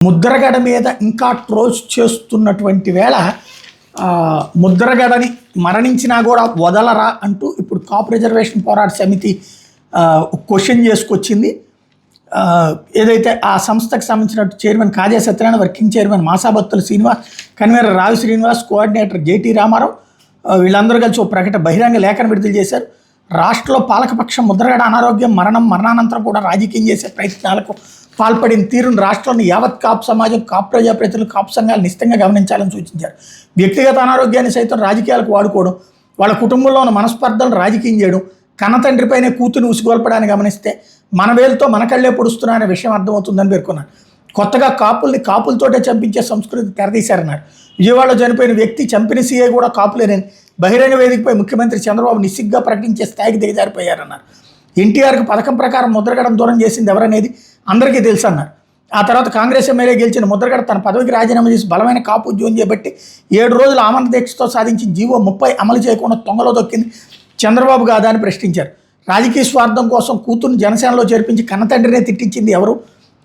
ముద్రగడ మీద ఇంకా ట్రోల్స్ చేస్తున్నటువంటి వేళ ముద్రగడని మరణించినా కూడా వదలరా అంటూ ఇప్పుడు కాపు రిజర్వేషన్ పోరాట సమితి క్వశ్చన్ చేసుకొచ్చింది. ఏదైతే ఆ సంస్థకు సంబంధించిన chairman Kaja Satyanarayana, working chairman Masabathula Srinivas, convener Ravi Srinivas, coordinator JT Ramarao వీళ్ళందరూ కలిసి ఒక ప్రకటన బహిరంగ లేఖన విడుదల చేశారు. రాష్ట్రంలో పాలకపక్షం ముద్రగడ అనారోగ్యం, మరణానంతరం కూడా రాజకీయం చేసే ప్రయత్నాలకు పాల్పడిన తీరును రాష్ట్రంలోని యావత్ కాపు సమాజం, కాపు ప్రజాప్రతినిధులు, కాపు సంఘాలు నిశ్చితంగా గమనించాలని సూచించారు. వ్యక్తిగత అనారోగ్యాన్ని సైతం రాజకీయాలకు వాడుకోవడం, వాళ్ళ కుటుంబంలో ఉన్న మనస్పర్ధలను రాజకీయం చేయడం, కన్నతండ్రిపైనే కూతురు ఉసిగొల్పడాన్ని గమనిస్తే మన వేలుతో మన కళ్ళే పొడుస్తున్నారనే విషయం అర్థమవుతుందని పేర్కొన్నారు. కొత్తగా కాపుల్ని కాపులతోటే చంపించే సంస్కృతి తెరదీశారన్నారు. విజయవాడలో చనిపోయిన వ్యక్తి చంపిన సీఐ కూడా కాపులేనని బహిరంగ వేదికపై ముఖ్యమంత్రి చంద్రబాబు నిస్సిగ్గా ప్రకటించే స్థాయికి దిగజారిపోయారన్నారు. ఎన్టీఆర్కి పథకం ప్రకారం ముద్రగడను దూరం చేసింది ఎవరనేది అందరికీ తెలుసు అన్నారు. ఆ తర్వాత కాంగ్రెస్ ఎమ్మెల్యే గెలిచిన ముద్రగడ తన పదవికి రాజీనామా చేసి బలమైన కాపు ఉద్యమం చేపట్టి 7 రోజుల ఆమరణ దీక్షతో సాధించిన జీవో 30 అమలు చేయకుండా తొంగలో దొక్కింది చంద్రబాబు కాదా అని ప్రశ్నించారు. రాజకీయ స్వార్థం కోసం కూతురుని జనసేనలో చేర్పించి కన్నతండ్రినే తిట్టించింది ఎవరు?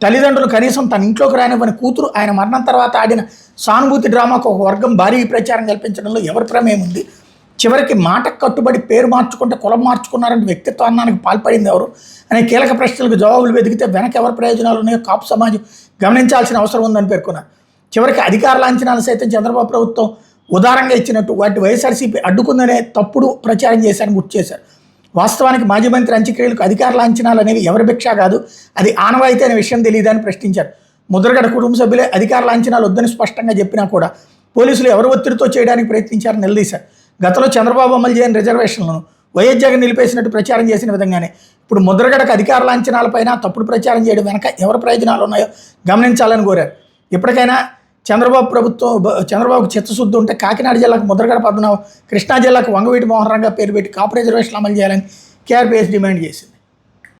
తల్లిదండ్రులు కనీసం తన ఇంట్లోకి రానివ్వని కూతురు ఆయన మరణం తర్వాత ఆడిన సానుభూతి డ్రామాకు ఒక వర్గం భారీ ప్రచారం కల్పించడంలో ఎవరి ప్రమేయం ఉంది? చివరికి మాటకు కట్టుబడి పేరు మార్చుకుంటే కులం మార్చుకున్నారంటే వ్యక్తిత్వానికి పాల్పడింది ఎవరు అనే కీలక ప్రశ్నలకు జవాబులు వెతికితే వెనక ఎవరి ప్రయోజనాలు ఉన్నాయో కాపు సమాజం గమనించాల్సిన అవసరం ఉందని పేర్కొన్నారు. చివరికి అధికార లాంఛనాలు సైతం చంద్రబాబు ప్రభుత్వం ఉదారంగా ఇచ్చినట్టు వాటి వైఎస్ఆర్సీపీ అడ్డుకుందనే తప్పుడు ప్రచారం చేశారని గుర్తు చేశారు. వాస్తవానికి మాజీ మంత్రి అంత్యక్రియలకు అధికార లాంఛనాలు అనేవి ఎవరి భిక్ష కాదు, అది ఆనవాయితీ అనే విషయం తెలియదని ప్రశ్నించారు. ముద్రగడ కుటుంబ సభ్యులే అధికార లాంఛనాలు వద్దని స్పష్టంగా చెప్పినా కూడా పోలీసులు ఎవరు ఒత్తిడితో చేయడానికి ప్రయత్నించారని నిలదీశారు. గతంలో చంద్రబాబు అమలు చేయని రిజర్వేషన్లను వైఎస్ జగన్ నిలిపేసినట్టు ప్రచారం చేసిన విధంగానే ఇప్పుడు ముద్రగడకు అధికార లాంఛనాలపైన తప్పుడు ప్రచారం చేయడం వెనక ఎవరి ప్రయోజనాలు ఉన్నాయో గమనించాలని కోరారు. ఇప్పటికైనా చంద్రబాబుకు చిత్తశుద్ధి ఉంటే కాకినాడ జిల్లాకు ముద్రగడ పద్మనాభం, కృష్ణా జిల్లాకు వంగవీటి మోహన్ రంగా పేరు పెట్టి కాపు రిజర్వేషన్లు అమలు చేయాలని కేఆర్పీఎస్ డిమాండ్ చేసింది.